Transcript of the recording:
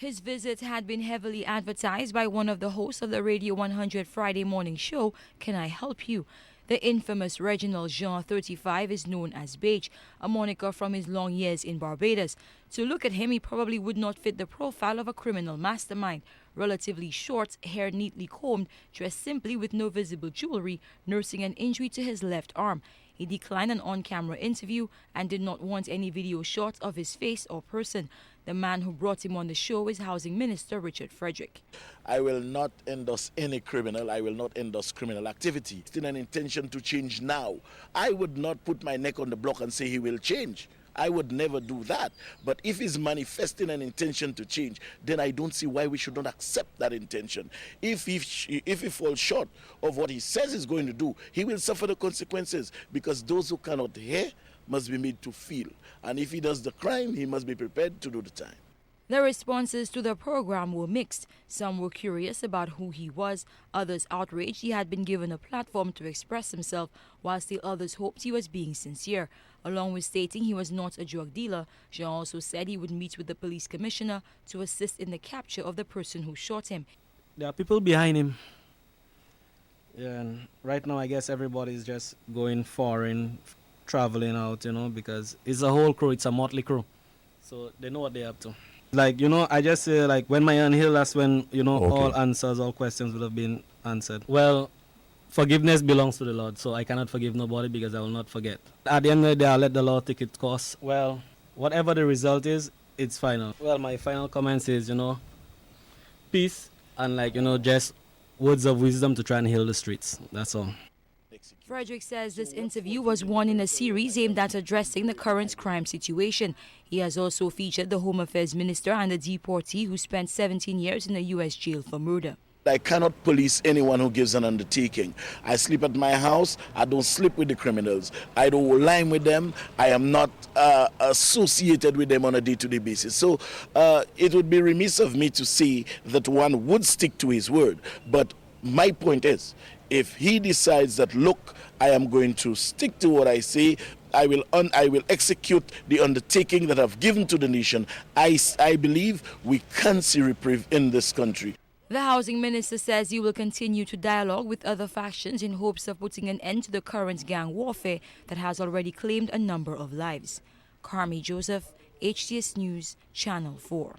His visit had been heavily advertised by one of the hosts of the Radio 100 Friday morning show, Can I Help You? The infamous Reginald Jean, 35, is known as Baje, a moniker from his long years in Barbados. To look at him, he probably would not fit the profile of a criminal mastermind. Relatively short, hair neatly combed, dressed simply with no visible jewelry, nursing an injury to his left arm. He declined an on-camera interview and did not want any video shots of his face or person. The man who brought him on the show is Housing Minister Richard Frederick. I will not endorse any criminal. I will not endorse criminal activity. It's in an intention to change now. I would not put my neck on the block and say he will change. I would never do that. But if he's manifesting an intention to change, then I don't see why we should not accept that intention. If he falls short of what he says he's going to do, he will suffer the consequences, because those who cannot hear must be made to feel. And if he does the crime, he must be prepared to do the time. The responses to the program were mixed. Some were curious about who he was, others outraged he had been given a platform to express himself, while still others hoped he was being sincere. Along with stating he was not a drug dealer, Jean also said he would meet with the police commissioner to assist in the capture of the person who shot him. There are people behind him. Yeah, and right now I guess everybody's just going foreign, traveling out, because it's a whole crew, it's a motley crew. So they know what they're up to. Like, I just say, like, when my aunt healed, that's when, okay, all questions would have been answered. Well, forgiveness belongs to the Lord, so I cannot forgive nobody because I will not forget. At the end of the day, I'll let the Lord take its course. Well, whatever the result is, it's final. Well, my final comments is, peace and, just words of wisdom to try and heal the streets. That's all. Frederick says this interview was one in a series aimed at addressing the current crime situation. He has also featured the Home Affairs Minister and a deportee who spent 17 years in a U.S. jail for murder. I cannot police anyone who gives an undertaking. I sleep at my house. I don't sleep with the criminals. I don't line with them. I am not associated with them on a day-to-day basis. So it would be remiss of me to say that one would stick to his word. But my point is, if he decides that, look, I am going to stick to what I say, I will execute the undertaking that I've given to the nation, I believe we can see reprieve in this country. The housing minister says he will continue to dialogue with other factions in hopes of putting an end to the current gang warfare that has already claimed a number of lives. Carmi Joseph, HTS News, Channel 4.